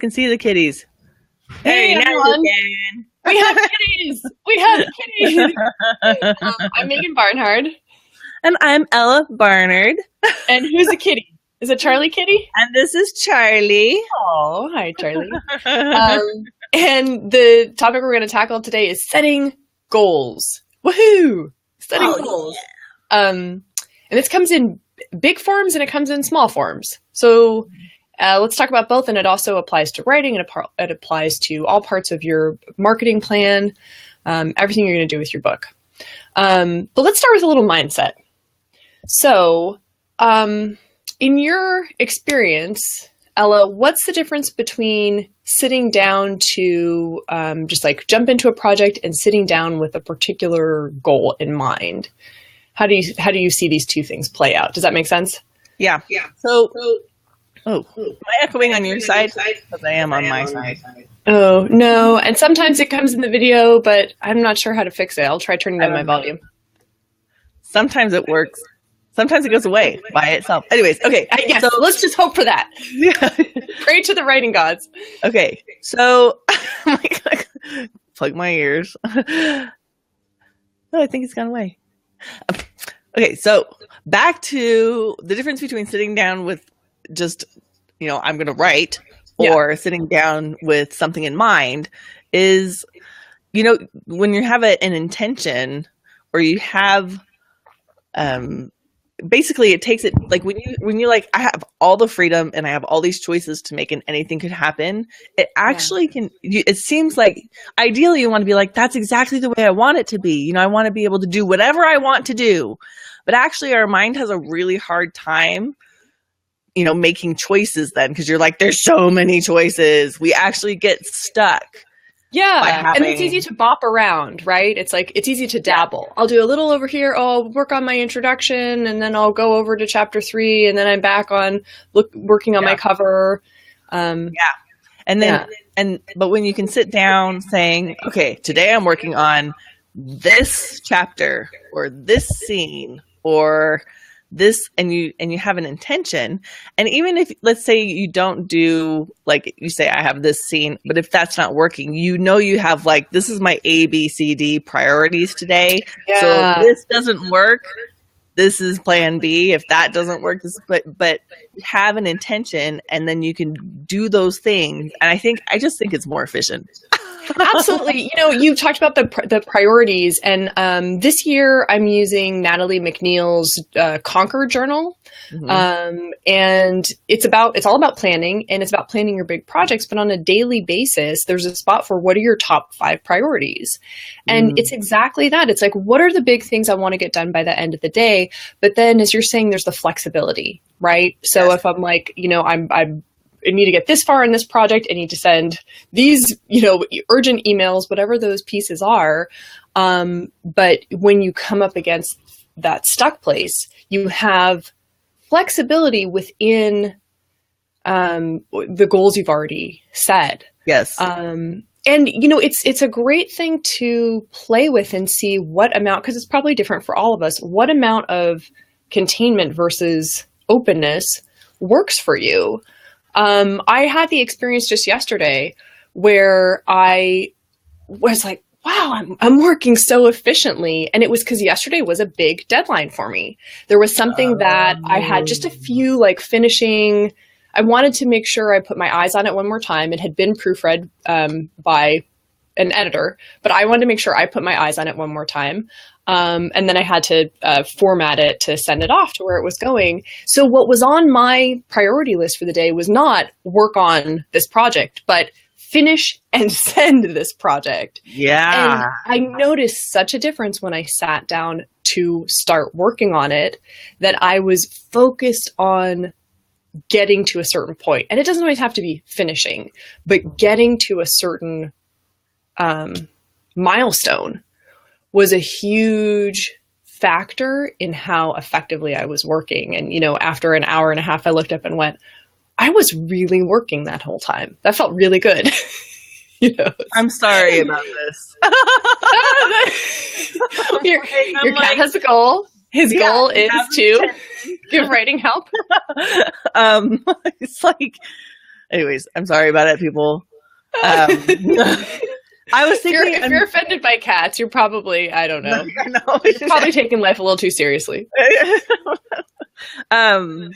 can see the kitties. Hey, now everyone. you can. We have kitties. We have kitties. I'm Megan Barnhard. And I'm Ella Barnard. And who's the kitty? Is it Charlie Kitty? And this is Charlie. Oh, hi, Charlie. And the topic we're going to tackle today is setting goals. Woohoo! Setting goals. Yeah. And this comes in big forms and it comes in small forms. So let's talk about both. And it also applies to writing and it applies to all parts of your marketing plan, everything you're going to do with your book. But let's start with a little mindset. So in your experience, Ella, what's the difference between sitting down to just like jump into a project and sitting down with a particular goal in mind? How do you see these two things play out? Does that make sense? Yeah. So am I echoing on your side? Because I am on my side. Oh, no. And sometimes it comes in the video, but I'm not sure how to fix it. I'll try turning down my volume. Sometimes it works. Sometimes it goes away by itself. Anyways, okay. So let's just hope for that. Yeah. Pray to the writing gods. Okay. So, plug my ears. Oh, I think it's gone away. Okay. So back to the difference between sitting down with just, I'm going to write or sitting down with something in mind is, when you have an intention or you have, basically it takes it like when you like, I have all the freedom and I have all these choices to make and anything could happen. It actually it seems like ideally you want to be like, that's exactly the way I want it to be. I want to be able to do whatever I want to do, but actually our mind has a really hard time, making choices then. Cause you're like, there's so many choices. We actually get stuck. Yeah, and it's easy to bop around, right? It's like, it's easy to dabble. I'll do a little over here, I'll work on my introduction, and then I'll go over to chapter 3, and then I'm back on working on my cover. And then, but when you can sit down saying, okay, today I'm working on this chapter, or this scene, or this, and you have an intention. And even if, let's say you don't do, like you say, I have this scene, but if that's not working, you have like, this is my A, B, C, D priorities today. Yeah. So if this doesn't work, this is plan B. If that doesn't work, but have an intention and then you can do those things. And I just think it's more efficient. Absolutely. You talked about the priorities, and this year I'm using Natalie McNeil's Conquer Journal, and it's all about planning, and it's about planning your big projects. But on a daily basis, there's a spot for what are your top 5 priorities, and it's exactly that. It's like, what are the big things I want to get done by the end of the day? But then, as you're saying, there's the flexibility, right? So if I'm like, I need to get this far in this project, I need to send these, urgent emails, whatever those pieces are. But when you come up against that stuck place, you have flexibility within the goals you've already set. Yes. And it's a great thing to play with and see what amount, because it's probably different for all of us, what amount of containment versus openness works for you. I had the experience just yesterday where I was like, wow, I'm working so efficiently. And it was because yesterday was a big deadline for me. There was something that I had just a few finishing. I wanted to make sure I put my eyes on it one more time. It had been proofread by an editor, but I wanted to make sure I put my eyes on it one more time. And then I had to format it to send it off to where it was going. So what was on my priority list for the day was not work on this project, but finish and send this project. Yeah. And I noticed such a difference when I sat down to start working on it, that I was focused on getting to a certain point. And it doesn't always have to be finishing, but getting to a certain milestone was a huge factor in how effectively I was working. And, after an hour and a half, I looked up and went, I was really working that whole time. That felt really good. I'm sorry about this. Your cat has a goal. His goal is to give writing help. It's like, Anyways, I'm sorry about it, people. I was thinking, if you're offended by cats, you're probably, I don't know. You're probably taking life a little too seriously. I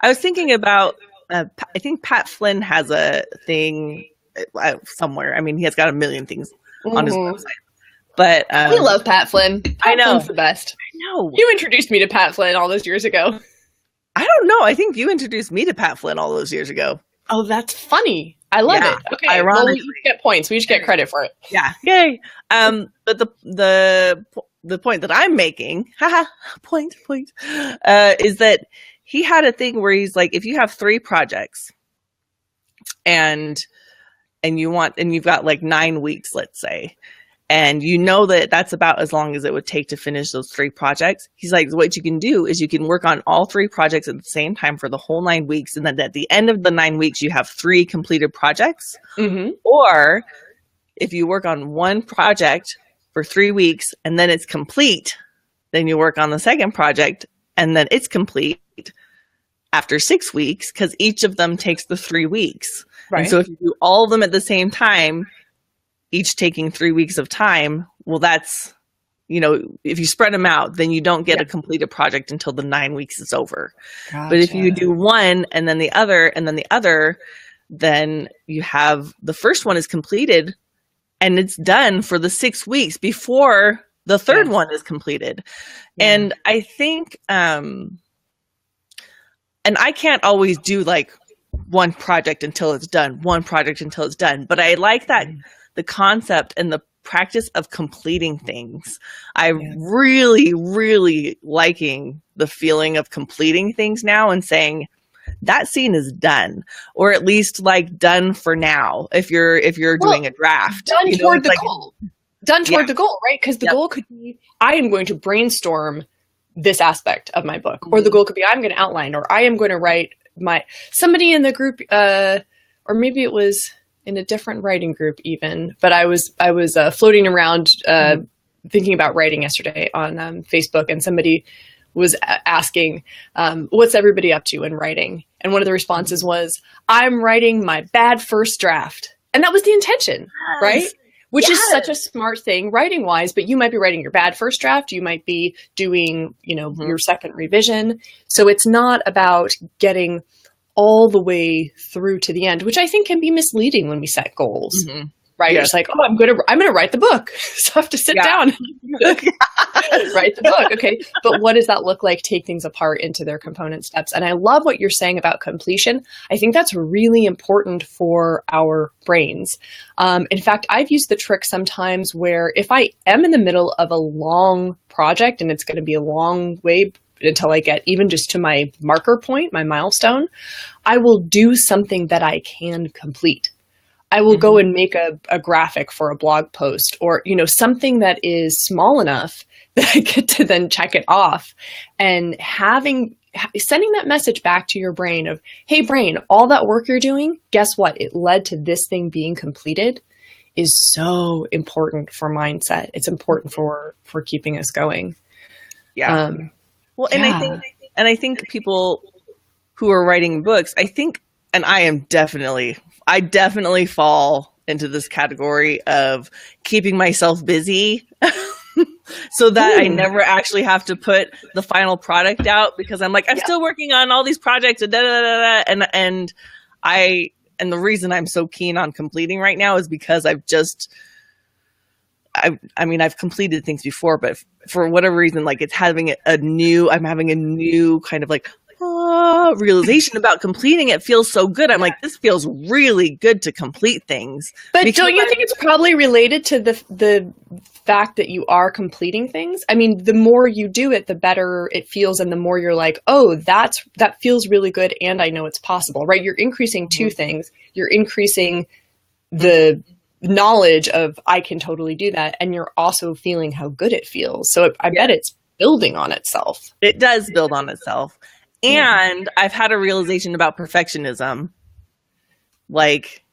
was thinking about, I think Pat Flynn has a thing somewhere. I mean, he has got a million things on his website. But we love Pat Flynn. I know. Flynn's the best. I know. You introduced me to Pat Flynn all those years ago. I don't know. I think you introduced me to Pat Flynn all those years ago. Oh, that's funny. I love it. Okay, ironically. Well, we each get points. We each get credit for it. Yeah. Yay. But the point that I'm making, point, is that he had a thing where he's like, if you have 3 projects and you've got like 9 weeks, let's say, and you know that that's about as long as it would take to finish those 3 projects. He's like, what you can do is you can work on all 3 projects at the same time for the whole 9 weeks. And then at the end of the 9 weeks, you have 3 completed projects. Mm-hmm. Or if you work on one project for 3 weeks and then it's complete, then you work on the second project and then it's complete after 6 weeks, because each of them takes the 3 weeks. Right. And so if you do all of them at the same time, each taking 3 weeks of time, well, that's, if you spread them out, then you don't get a completed project until the 9 weeks is over. Gotcha. But if you do one and then the other and then the other, then you have the first one is completed and it's done for the 6 weeks before the third one is completed. Yeah. And I think, and I can't always do like one project until it's done, but I like that. The concept and the practice of completing things. I'm really, really liking the feeling of completing things now and saying that scene is done, or at least like done for now. If you're doing a draft, done toward the goal. Done toward the goal, right? Because the goal could be, I am going to brainstorm this aspect of my book, or the goal could be, I'm going to outline, or I am going to write somebody in the group, or maybe it was in a different writing group even, but I was floating around thinking about writing yesterday on Facebook, and somebody was asking, what's everybody up to in writing? And one of the responses was, I'm writing my bad first draft. And that was the intention, right? Which is such a smart thing writing wise, but you might be writing your bad first draft. You might be doing, your second revision. So it's not about getting all the way through to the end, which I think can be misleading when we set goals, right? Yeah. It's like, oh, I'm going to write the book. So I have to sit down and write the book. Okay. But what does that look like? Take things apart into their component steps. And I love what you're saying about completion. I think that's really important for our brains. In fact, I've used the trick sometimes where if I am in the middle of a long project and it's going to be a long way until I get even just to my marker point, my milestone, I will do something that I can complete. I will go and make a graphic for a blog post, or, something that is small enough that I get to then check it off, and sending that message back to your brain of, hey brain, all that work you're doing, guess what? It led to this thing being completed, is so important for mindset. It's important for keeping us going. Yeah. Well, and I think people who are writing books, and I definitely fall into this category of keeping myself busy so that I never actually have to put the final product out, because I'm like, I'm still working on all these projects and and the reason I'm so keen on completing right now is because I've completed things before, but for whatever reason, like I'm having a new kind of like realization about completing it. Feels so good. I'm like, this feels really good to complete things. But don't you think it's probably related to the fact that you are completing things? I mean, the more you do it, the better it feels, and the more you're like, oh, that feels really good, and I know it's possible, right? You're increasing two things. You're increasing the knowledge of I can totally do that, and you're also feeling how good it feels. So I bet it's building on itself. It does build on itself. And I've had a realization about perfectionism, like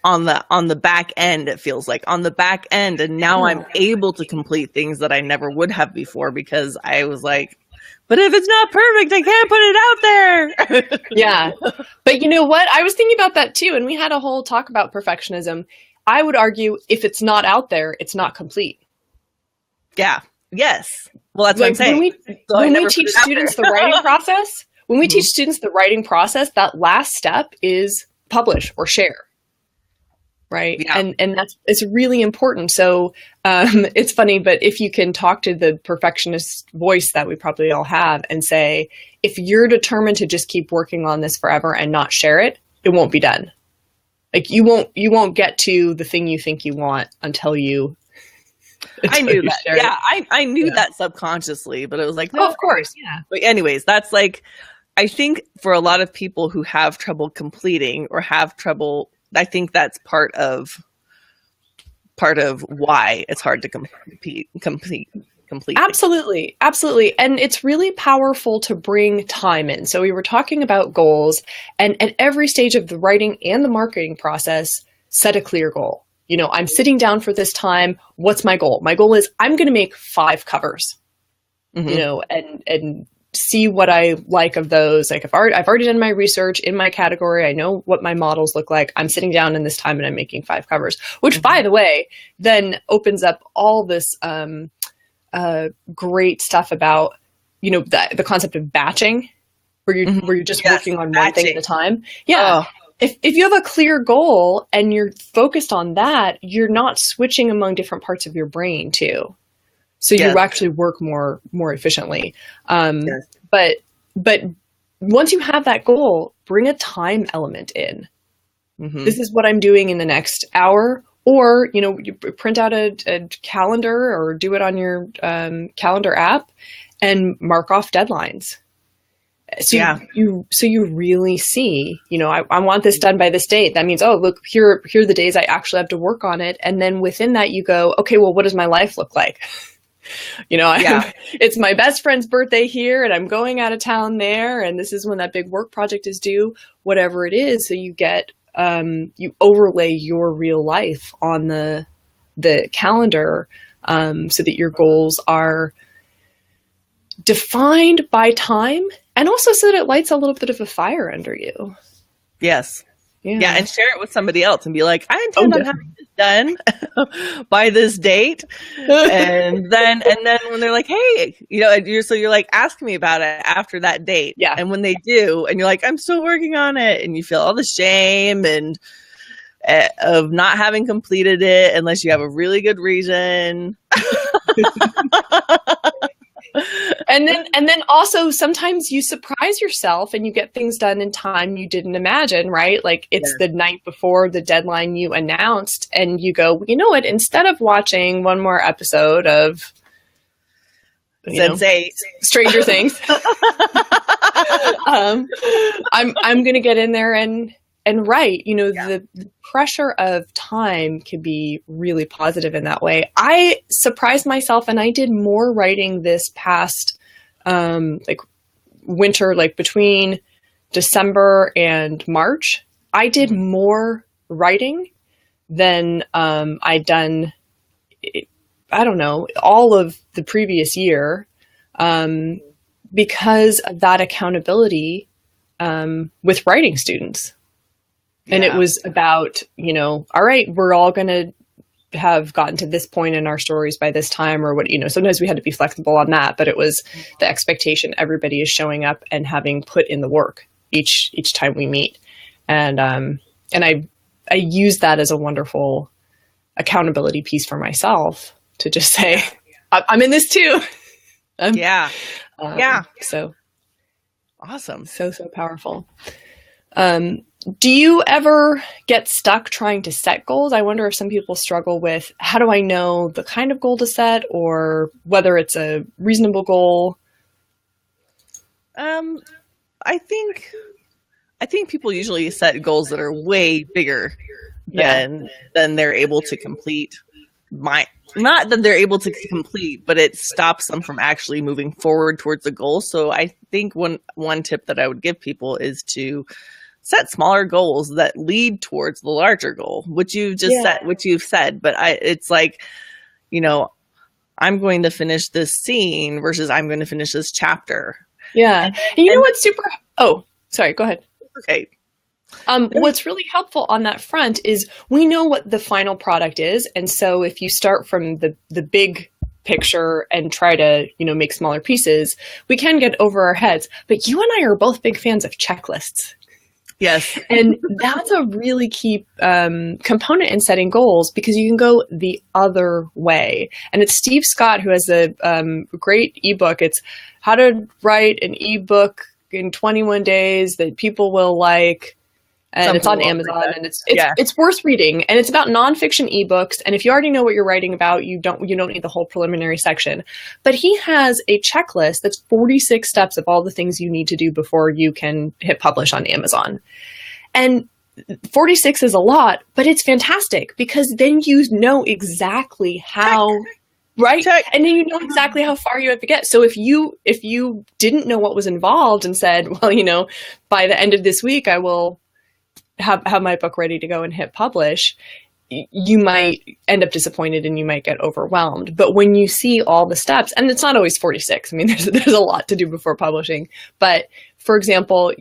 on the back end, it feels like on the back end. And now I'm able to complete things that I never would have before, because I was like, but if it's not perfect, I can't put it out there. Yeah. But you know what? I was thinking about that too. And we had a whole talk about perfectionism. I would argue if it's not out there, it's not complete. Yeah. Yes. Well, that's what I'm saying. When we teach students the writing process, teach students the writing process, that last step is publish or share. Right. Yeah. And it's really important. So it's funny, but if you can talk to the perfectionist voice that we probably all have and say, if you're determined to just keep working on this forever and not share it, it won't be done. Like you won't get to the thing you think you want until you. I knew that. Yeah. I knew that subconsciously, but it was like, no, of course. Yeah. But anyways, that's like, I think for a lot of people who have trouble completing or have trouble, I think that's part of why it's hard to complete. Absolutely. And it's really powerful to bring time in. So we were talking about goals, and at every stage of the writing and the marketing process, set a clear goal. You know, I'm sitting down for this time. What's my goal? My goal is I'm going to make 5 covers, you know, and see what I like of those. Like I've already done my research in my category. I know what my models look like. I'm sitting down in this time and I'm making 5 covers, which by the way, then opens up all this great stuff about, you know, the concept of batching where you're just working on one thing at a time. Yeah. Oh. If you have a clear goal and you're focused on that, you're not switching among different parts of your brain too. So you actually work more efficiently. But once you have that goal, bring a time element in. This is what I'm doing in the next hour, or, you know, you print out a calendar or do it on your calendar app and mark off deadlines. So you really see, you know, I want this done by this date. That means, oh, look, here are the days I actually have to work on it. And then within that you go, okay, well, what does my life look like? You know, it's my best friend's birthday here and I'm going out of town there. And this is when that big work project is due, whatever it is. So you get, you overlay your real life on the calendar, so that your goals are defined by time and also so that it lights a little bit of a fire under you. Yes. Yeah, and share it with somebody else and be like, I intend on having this done by this date. and then when they're like, hey, you know, you're like, ask me about it after that date. Yeah. And when they do, and you're like, I'm still working on it, and you feel all the shame and of not having completed it unless you have a really good reason. And then also sometimes you surprise yourself and you get things done in time you didn't imagine, right? Like it's the night before the deadline you announced and you go, you know what, instead of watching one more episode of Stranger Things, I'm going to get in there and write. You know, the pressure of time can be really positive in that way. I surprised myself and I did more writing this past winter, like between December and March. I did more writing than I'd done, I don't know, all of the previous year, because of that accountability with writing students. And it was about, you know, all right, we're all going to have gotten to this point in our stories by this time, or what, you know, sometimes we had to be flexible on that, but it was the expectation everybody is showing up and having put in the work each time we meet. And I use that as a wonderful accountability piece for myself to just say, I'm in this too. So awesome. So powerful. Do you ever get stuck trying to set goals? I wonder if some people struggle with, how do I know the kind of goal to set or whether it's a reasonable goal? I think people usually set goals that are way bigger than they're able to complete. Not that they're able to complete, but it stops them from actually moving forward towards the goal. So I think one tip that I would give people is to set smaller goals that lead towards the larger goal, which you've said. But it's like, you know, I'm going to finish this scene versus I'm going to finish this chapter. Yeah. And you know what's super... Oh, sorry, go ahead. Okay. What's really helpful on that front is we know what the final product is. And so if you start from the big picture and try to, make smaller pieces, we can get over our heads. But you and I are both big fans of checklists. Yes. And that's a really key component in setting goals, because you can go the other way. And it's Steve Scott who has a great ebook. It's How to Write an Ebook in 21 Days That People Will Like. And it's on Amazon, and it's worth reading. And it's about nonfiction ebooks. And if you already know what you're writing about, you don't need the whole preliminary section. But he has a checklist that's 46 steps of all the things you need to do before you can hit publish on Amazon. And 46 is a lot, but it's fantastic, because then you know exactly how. Right. Check. And then you know exactly how far you have to get. So if you didn't know what was involved and said, well, by the end of this week, I will have my book ready to go and hit publish, you might end up disappointed and you might get overwhelmed. But when you see all the steps, and it's not always 46, I mean, there's a lot to do before publishing. But for example,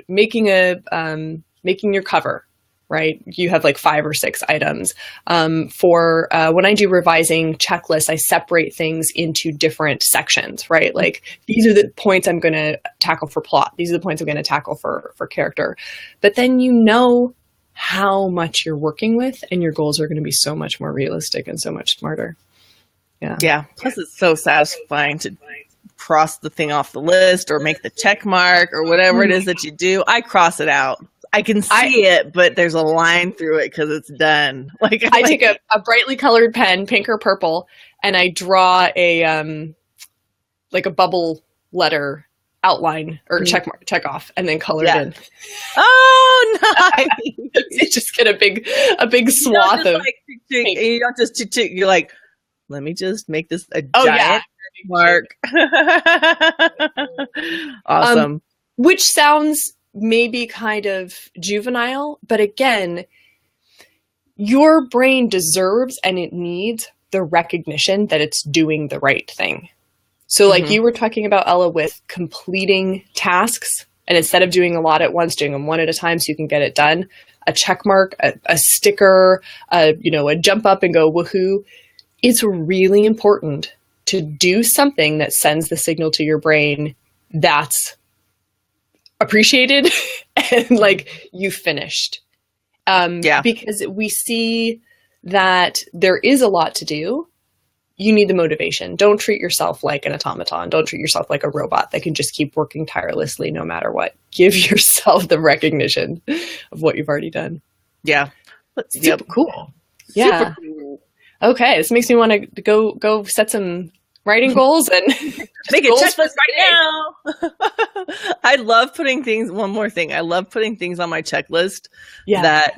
making your cover, right? You have like 5 or 6 items. For when I do revising checklists, I separate things into different sections, right? Like, these are the points I'm going to tackle for plot. These are the points I'm going to tackle for character. But then how much you're working with, and your goals are going to be so much more realistic and so much smarter. Yeah. Yeah. Plus, it's so satisfying to cross the thing off the list or make the check mark or whatever it is that you do. I cross it out. I can see it, but there's a line through it because it's done. I take a brightly colored pen, pink or purple, and I draw a bubble letter outline or check off, and then color it in. Oh, nice! You just get a big swath of. You don't just tick. You're like, let me just make this a giant mark. Awesome. Which sounds maybe kind of juvenile, but again, your brain deserves and it needs the recognition that it's doing the right thing. So like you were talking about, Ella, with completing tasks, and instead of doing a lot at once, doing them one at a time so you can get it done, a check mark, a sticker, a jump up and go woohoo. It's really important to do something that sends the signal to your brain that's appreciated and like you finished. Because we see that there is a lot to do. You need the motivation. Don't treat yourself like an automaton. Don't treat yourself like a robot that can just keep working tirelessly no matter what. Give yourself the recognition of what you've already done. Yeah. Super cool. Yeah. Super cool. Okay. This makes me want to go set some writing goals and make a checklist right now. I love putting things. One more thing. I love putting things on my checklist that,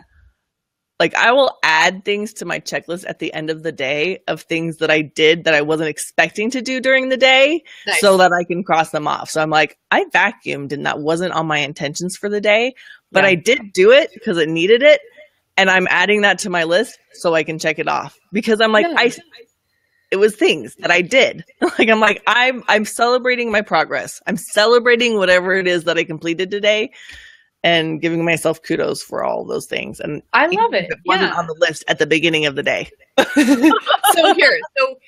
like, I will add things to my checklist at the end of the day of things that I did that I wasn't expecting to do during the day, so that I can cross them off. So I'm like, I vacuumed and that wasn't on my intentions for the day, but I did do it because it needed it. And I'm adding that to my list so I can check it off, because I'm like, it was things that I did. I'm celebrating my progress. I'm celebrating whatever it is that I completed today and giving myself kudos for all those things. And I love it. It wasn't on the list at the beginning of the day. So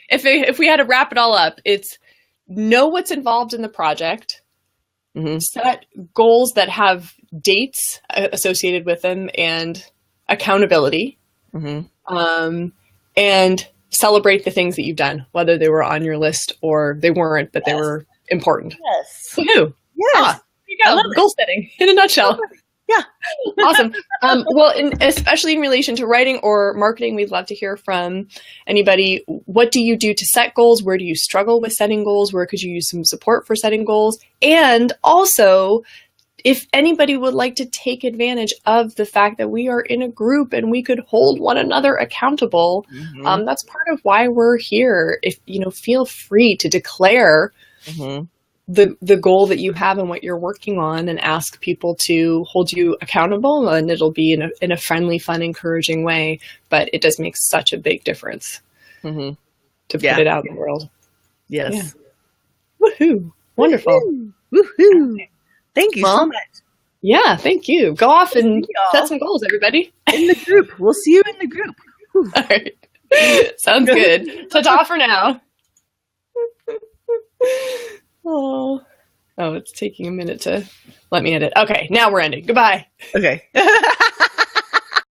if we had to wrap it all up, it's know what's involved in the project, set goals that have dates associated with them and accountability, and celebrate the things that you've done, whether they were on your list or they weren't, but they were important. Yes. Woohoo. Yes. You go. Goal setting in a nutshell. Yeah. Awesome. Well, especially in relation to writing or marketing, we'd love to hear from anybody. What do you do to set goals? Where do you struggle with setting goals? Where could you use some support for setting goals? And also, if anybody would like to take advantage of the fact that we are in a group and we could hold one another accountable, that's part of why we're here. If feel free to declare the goal that you have and what you're working on, and ask people to hold you accountable, and it'll be in a friendly, fun, encouraging way. But it does make such a big difference. to put it out in the world. Yes. Yeah. Woohoo. Wonderful. Woohoo. Thank you so much. Yeah, thank you. Go off and set some goals, everybody. In the group. We'll see you in the group. All right. Sounds good. Ta-ta for now. Oh, it's taking a minute to let me edit. Okay, now we're ending. Goodbye. Okay.